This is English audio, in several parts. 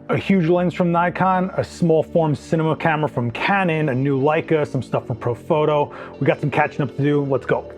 a huge lens from Nikon, a small form cinema camera from Canon, a new Leica, some stuff from Profoto. We got some catching up to do. Let's go.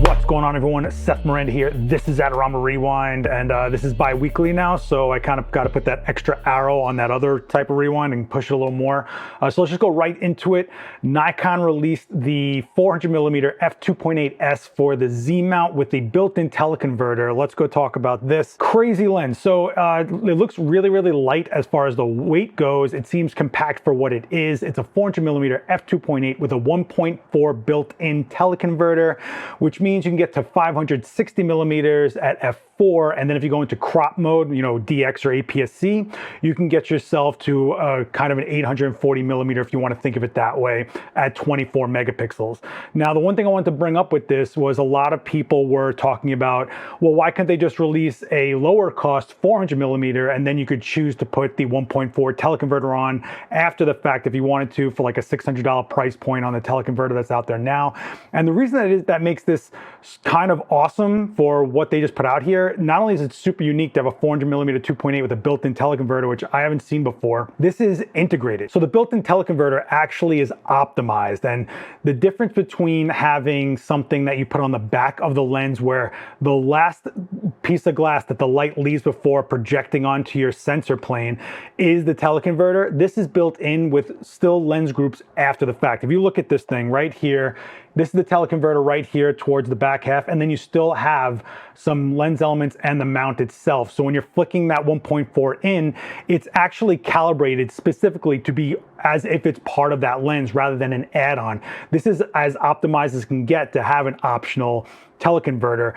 What's going on, everyone? Seth Miranda here. This is Adorama Rewind, and this is bi-weekly now, so I kind of got to put that extra arrow on that other type of rewind and push it a little more. So let's just go right into it. Nikon released the 400mm f2.8 for the Z mount with the built-in teleconverter. Let's go talk about this crazy lens. So it looks really, really light as far as the weight goes. It seems compact for what it is. It's a 400mm f2.8 with a 1.4 built-in teleconverter, which means you can get to 560 millimeters at f4, and then if you go into crop mode, you know, DX or APS-C, you can get yourself to kind of an 840 millimeter, if you want to think of it that way, at 24 megapixels. Now, the one thing I wanted to bring up with this was a lot of people were talking about, well, why can't they just release a lower cost 400 millimeter and then you could choose to put the 1.4 teleconverter on after the fact if you wanted to, for like a $600 price point on the teleconverter that's out there now. And the reason that makes this kind of awesome for what they just put out here, not only is it super unique to have a 400mm 2.8 with a built-in teleconverter, which I haven't seen before, this is integrated. So the built-in teleconverter actually is optimized, and the difference between having something that you put on the back of the lens where the last piece of glass that the light leaves before projecting onto your sensor plane is the teleconverter, this is built in with still lens groups after the fact. If you look at this thing right here, this is the teleconverter right here towards the back half, and then you still have some lens elements and the mount itself. So when you're flicking that 1.4 in, it's actually calibrated specifically to be as if it's part of that lens rather than an add-on. This is as optimized as can get to have an optional teleconverter.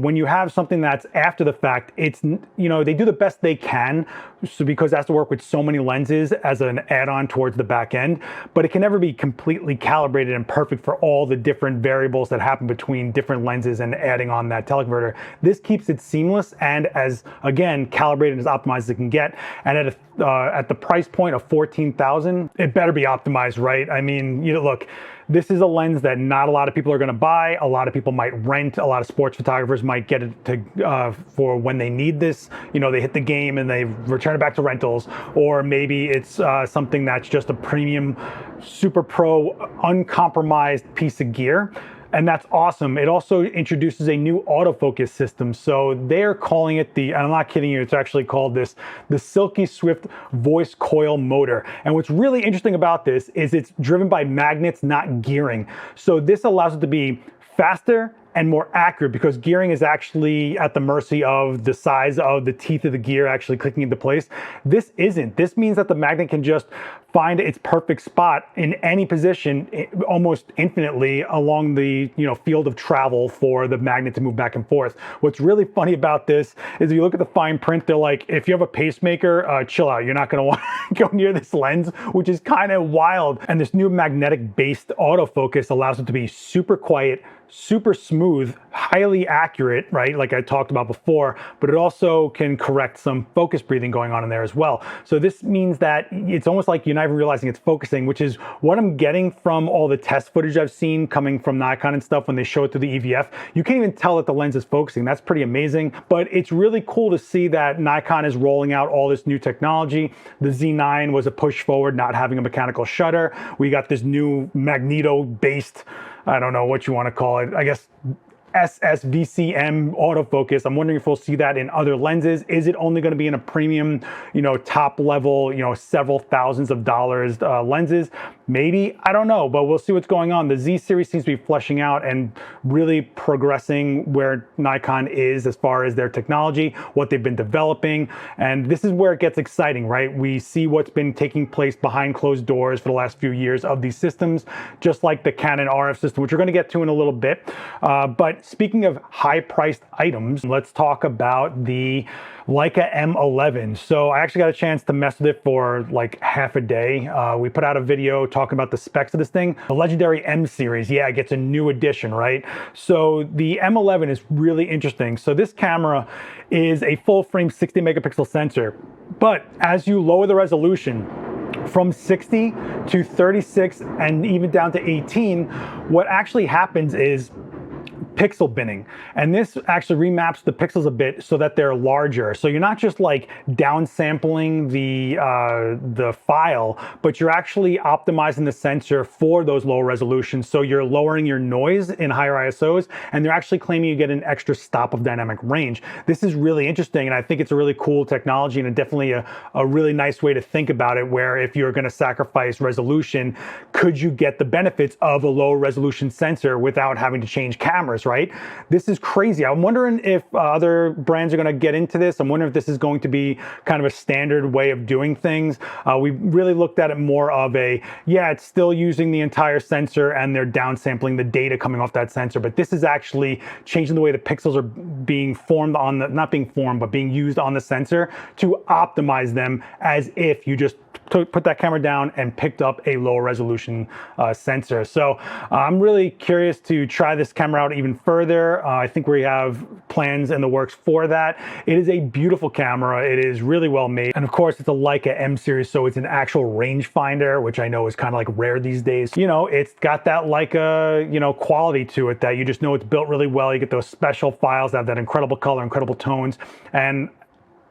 When you have something that's after the fact, it's, you know, they do the best they can, so because it has to work with so many lenses as an add-on towards the back end, but it can never be completely calibrated and perfect for all the different variables that happen between different lenses and adding on that teleconverter. This keeps it seamless and as, again, calibrated and as optimized as it can get. And at the price point of $14,000, it better be optimized, right? I mean, you know, look, this is a lens that not a lot of people are going to buy. A lot of people might rent. A lot of sports photographers might get it to for when they need this. You know, they hit the game and they return it back to rentals, or maybe it's something that's just a premium, super pro, uncompromised piece of gear. And that's awesome. It also introduces a new autofocus system. So they're calling it and I'm not kidding you, it's actually called the Silky Swift Voice Coil Motor. And what's really interesting about this is it's driven by magnets, not gearing. So this allows it to be faster and more accurate, because gearing is actually at the mercy of the size of the teeth of the gear actually clicking into place. This isn't. This means that the magnet can just find its perfect spot in any position almost infinitely along the, you know, field of travel for the magnet to move back and forth. What's really funny about this is if you look at the fine print, they're like, if you have a pacemaker, chill out. You're not going to want to go near this lens, which is kind of wild. And this new magnetic based autofocus allows it to be super quiet, super smooth, highly accurate, right? Like I talked about before, but it also can correct some focus breathing going on in there as well. So this means that it's almost like you're not even realizing it's focusing, which is what I'm getting from all the test footage I've seen coming from Nikon and stuff when they show it through the EVF. You can't even tell that the lens is focusing. That's pretty amazing, but it's really cool to see that Nikon is rolling out all this new technology. The Z9 was a push forward, not having a mechanical shutter. We got this new magneto-based, I don't know what you want to call it, I guess SSVCM autofocus. I'm wondering if we'll see that in other lenses. Is it only going to be in a premium, you know, top level, you know, several thousands of dollars lenses? Maybe, I don't know, but we'll see what's going on. The Z series seems to be fleshing out and really progressing where Nikon is as far as their technology, what they've been developing. And this is where it gets exciting, right? We see what's been taking place behind closed doors for the last few years of these systems, just like the Canon RF system, which we're going to get to in a little bit. But speaking of high-priced items, let's talk about the Leica M11. So I actually got a chance to mess with it for like half a day. We put out a video talking about the specs of this thing. The legendary M series, yeah, it gets a new edition, right? So the M11 is really interesting. So this camera is a full frame 60 megapixel sensor, but as you lower the resolution from 60 to 36 and even down to 18, what actually happens is pixel binning. And this actually remaps the pixels a bit so that they're larger. So you're not just like downsampling the file, but you're actually optimizing the sensor for those low resolutions. So you're lowering your noise in higher ISOs, and they're actually claiming you get an extra stop of dynamic range. This is really interesting, and I think it's a really cool technology, and definitely a really nice way to think about it, where if you're gonna sacrifice resolution, could you get the benefits of a low resolution sensor without having to change cameras, right? This is crazy. I'm wondering if other brands are going to get into this. I'm wondering if this is going to be kind of a standard way of doing things. We really looked at it more of a, yeah, it's still using the entire sensor and they're downsampling the data coming off that sensor, but this is actually changing the way the pixels are being formed on the, not being formed, but being used on the sensor to optimize them as if you just put that camera down and picked up a lower resolution sensor. So I'm really curious to try this camera out even further. I think we have plans in the works for that. It is a beautiful camera. It is really well made. And of course, it's a Leica M series, so it's an actual rangefinder, which I know is kind of like rare these days. You know, it's got that Leica, you know, quality to it that you just know it's built really well. You get those special files that have that incredible color, incredible tones. And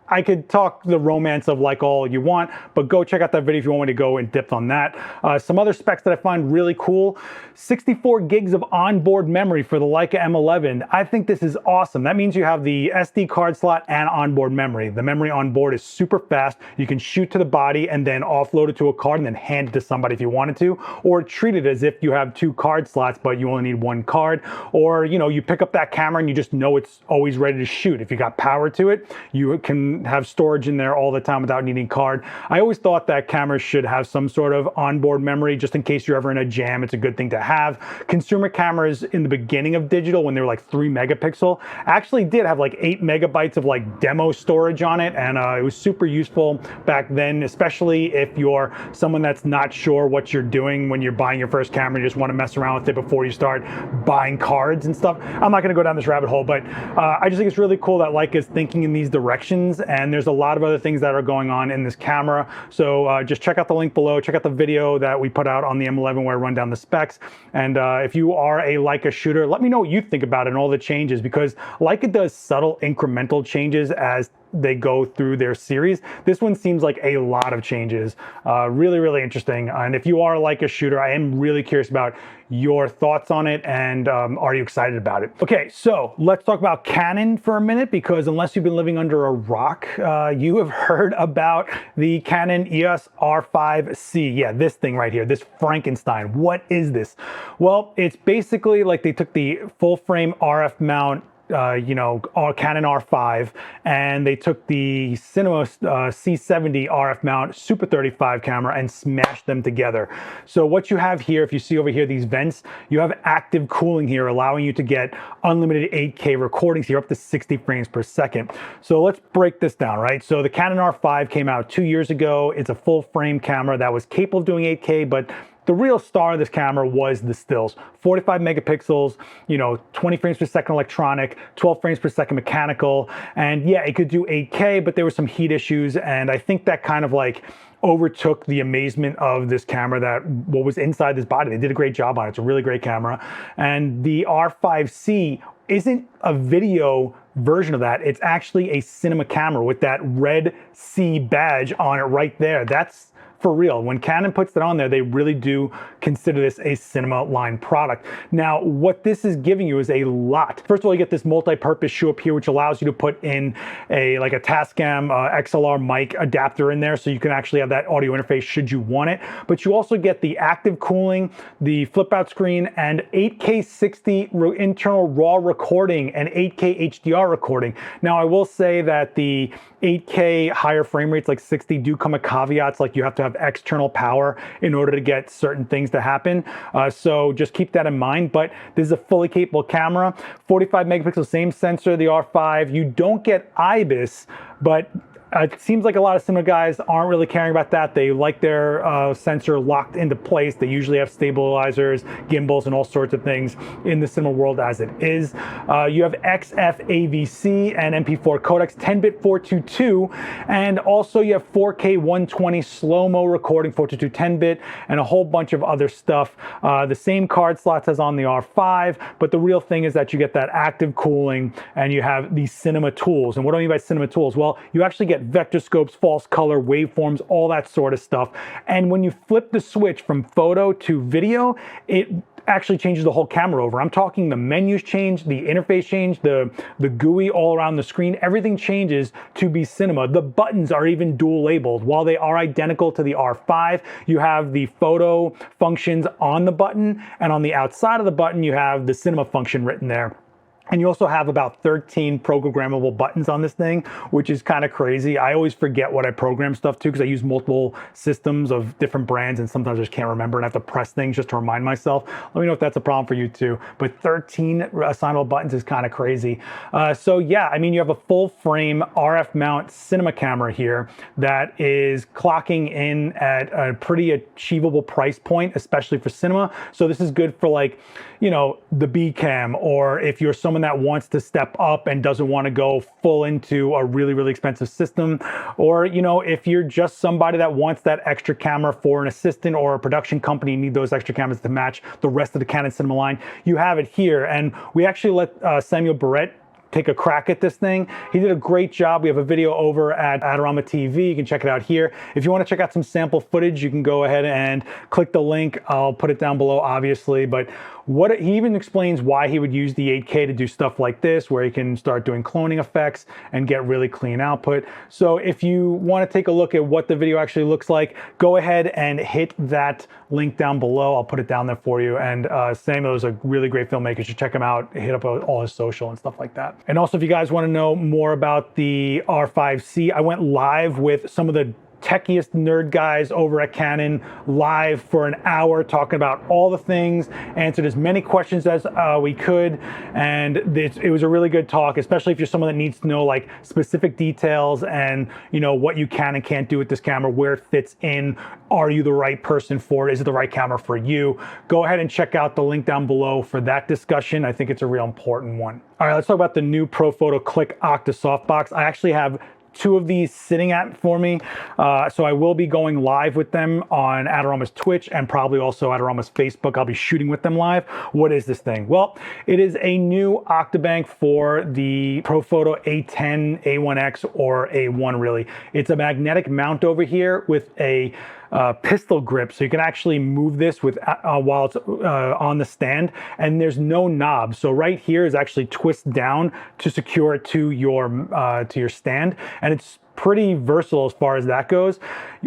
I could talk the romance of Leica all you want, but go check out that video if you want me to go in depth on that. Some other specs that I find really cool: 64 gigs of onboard memory for the Leica M11. I think this is awesome. That means you have the SD card slot and onboard memory. The memory on board is super fast. You can shoot to the body and then offload it to a card and then hand it to somebody if you wanted to, or treat it as if you have 2 card slots, but you only need 1 card. Or, you know, you pick up that camera and you just know it's always ready to shoot. If you got power to it, you can have storage in there all the time without needing card. I always thought that cameras should have some sort of onboard memory just in case you're ever in a jam. It's a good thing to have. Consumer cameras in the beginning of digital, when they were like 3 megapixel, actually did have like 8 megabytes of like demo storage on it, and it was super useful back then, especially if you're someone that's not sure what you're doing when you're buying your first camera. You just want to mess around with it before you start buying cards and stuff. I'm not going to go down this rabbit hole, but I just think it's really cool that Leica is thinking in these directions, and there's a lot of other things that are going on in this camera. So just check out the link below, check out the video that we put out on the M11 where I run down the specs. And if you are a Leica shooter, let me know what you think about it and all the changes, because Leica does subtle incremental changes as they go through their series. This one seems like a lot of changes. Really, really interesting. And if you are a Leica shooter, I am really curious about your thoughts on it, and are you excited about it? Okay, so let's talk about Canon for a minute, because unless you've been living under a rock, you have heard about the Canon EOS R5 C. Yeah, this thing right here, this Frankenstein. What is this? Well, it's basically like they took the full frame RF mount, you know, Canon R5, and they took the Cinema C70 RF mount Super 35 camera and smashed them together. So what you have here, if you see over here these vents, you have active cooling here, allowing you to get unlimited 8K recordings here up to 60 frames per second. So let's break this down, right? So the Canon R5 came out 2 years ago. It's a full frame camera that was capable of doing 8K, but the real star of this camera was the stills. 45 megapixels, you know, 20 frames per second electronic, 12 frames per second mechanical. And yeah, it could do 8K, but there were some heat issues. And I think that kind of like overtook the amazement of this camera, that what was inside this body. They did a great job on it. It's a really great camera. And the R5 C isn't a video version of that. It's actually a cinema camera with that red C badge on it right there. That's for real. When Canon puts that on there, they really do consider this a cinema line product. Now, what this is giving you is a lot. First of all, you get this multi-purpose shoe up here, which allows you to put in a like a Tascam XLR mic adapter in there, so you can actually have that audio interface should you want it. But you also get the active cooling, the flip out screen, and 8K 60 internal RAW recording and 8K HDR recording. Now, I will say that the 8K higher frame rates like 60 do come with caveats, like you have to have external power in order to get certain things to happen. So just keep that in mind. But this is a fully capable camera, 45 megapixel, same sensor, the R5. You don't get IBIS, but It seems like a lot of cinema guys aren't really caring about that. They like their sensor locked into place. They usually have stabilizers, gimbals, and all sorts of things in the cinema world as it is. You have XF AVC and MP4 codecs, 10-bit 422, and also you have 4K 120 slow-mo recording, 422 10-bit, and a whole bunch of other stuff. The same card slots as on the R5, but the real thing is that you get that active cooling and you have these cinema tools. And what do I mean by cinema tools? Well, you actually get vector scopes, false color, waveforms, all that sort of stuff. And when you flip the switch from photo to video, it actually changes the whole camera over. I'm talking the menus change, the interface change, the GUI all around the screen, everything changes to be cinema. The buttons are even dual labeled. While they are identical to the R5, you have the photo functions on the button, and on the outside of the button, you have the cinema function written there. And you also have about 13 programmable buttons on this thing, which is kind of crazy. I always forget what I program stuff to because I use multiple systems of different brands and sometimes I just can't remember and I have to press things just to remind myself. Let me know if that's a problem for you too. But 13 assignable buttons is kind of crazy. So yeah, I mean, you have a full frame RF mount cinema camera here that is clocking in at a pretty achievable price point, especially for cinema. So this is good for, like, you know, the B cam, or if you're someone that wants to step up and doesn't want to go full into a really, really expensive system, or, you know, if you're just somebody that wants that extra camera for an assistant or a production company, you need those extra cameras to match the rest of the Canon cinema line, you have it here. And we actually let Samuel Barrett take a crack at this thing. He did a great job. We have a video over at Adorama TV. You can check it out here. If you want to check out some sample footage, you can go ahead and click the link. I'll put it down below, obviously, but he even explains why he would use the 8K to do stuff like this, where he can start doing cloning effects and get really clean output. So if you want to take a look at what the video actually looks like, go ahead and hit that link down below. I'll put it down there for you. And Samuel is a really great filmmaker. You should check him out, hit up all his social and stuff like that. And also, if you guys want to know more about the R5 C, I went live with some of the techiest nerd guys over at Canon live for an hour, talking about all the things, answered as many questions as we could, and it was a really good talk, especially if you're someone that needs to know like specific details and, you know, what you can and can't do with this camera, where it fits in, are you the right person for it, is it the right camera for you? Go ahead and check out the link down below for that discussion. I think it's a real important one. All right, let's talk about the new Profoto Clic Octa softbox. I actually have two of these sitting for me. So I will be going live with them on Adorama's Twitch and probably also Adorama's Facebook. I'll be shooting with them live. What is this thing? Well, it is a new Octabank for the Profoto A10, A1X, or A1 really. It's a magnetic mount over here with a pistol grip, so you can actually move this with while it's on the stand, and there's no knob. So right here is actually twist down to secure it to your stand, and it's pretty versatile as far as that goes.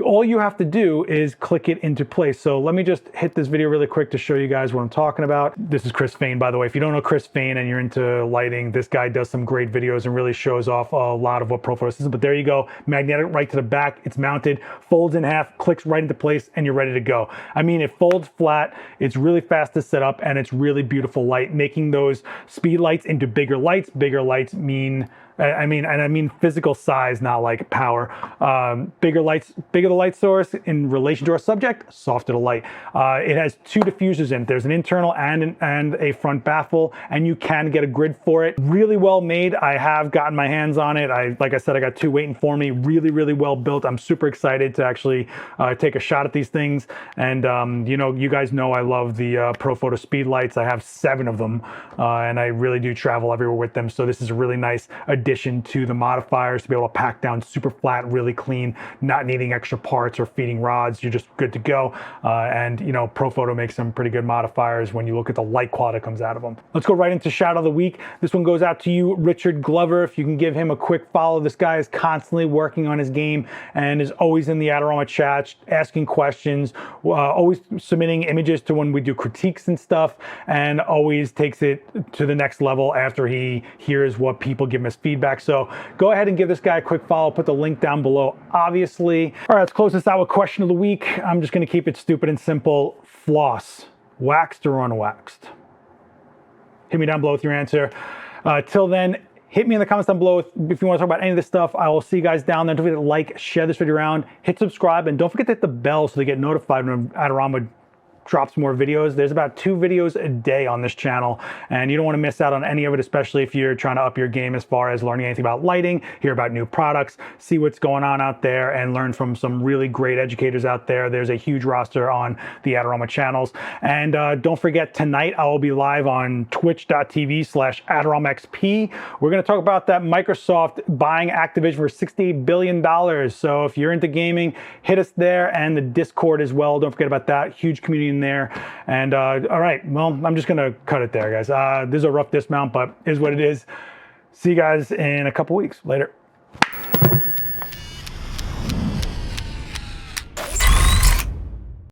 All you have to do is click it into place. So let me just hit this video really quick to show you guys what I'm talking about. This is Chris Fain, by the way. If you don't know Chris Fain and you're into lighting, this guy does some great videos and really shows off a lot of what Profoto is. But there you go, magnetic right to the back. It's mounted, folds in half, clicks right into place, and you're ready to go. I mean, it folds flat, it's really fast to set up, and it's really beautiful light, making those speed lights into bigger lights. Bigger lights mean, I mean physical size, not like power. Bigger lights, bigger the light source in relation to our subject, softer the light. It has two diffusers in it. There's an internal and a front baffle, and you can get a grid for it. Really well made. I have gotten my hands on it. Like I said, I got two waiting for me. Really, really well built. I'm super excited to actually take a shot at these things. And you know, you guys know I love the Profoto speed lights. I have 7 of them, and I really do travel everywhere with them. So this is a really nice addition to the modifiers to be able to pack down super flat, really clean, not needing extra parts or feeding rods. You're just good to go. And you know, Profoto makes some pretty good modifiers when you look at the light quality that comes out of them. Let's go right into shout of the week. This one goes out to you, Richard Glover. If you can give him a quick follow. This guy is constantly working on his game and is always in the Adorama chat, asking questions, always submitting images to when we do critiques and stuff, and always takes it to the next level after he hears what people give him as feedback. So go ahead and give this guy a quick follow. Put the link down below, obviously. All right, let's close this out with question of the week. I'm just going to keep it stupid and simple. Floss, waxed or unwaxed? Hit me down below with your answer. Till then, Hit me in the comments down below if you want to talk about any of this stuff. I will see you guys down there. Don't forget to like, share this video around, hit subscribe, and don't forget to hit the bell so they get notified when Adorama drops more videos. There's about 2 videos a day on this channel, and you don't want to miss out on any of it, especially if you're trying to up your game as far as learning anything about lighting, hear about new products, see what's going on out there, and learn from some really great educators out there. There's a huge roster on the Adorama channels. And don't forget, tonight I will be live on twitch.tv/AdoramXP. We're going to talk about that Microsoft buying Activision for $68 billion. So if you're into gaming, hit us there, and the Discord as well. Don't forget about that. Huge community in there. And all right, well, I'm just gonna cut it there, guys. This is a rough dismount, but is what it is. See you guys in a couple weeks. Later.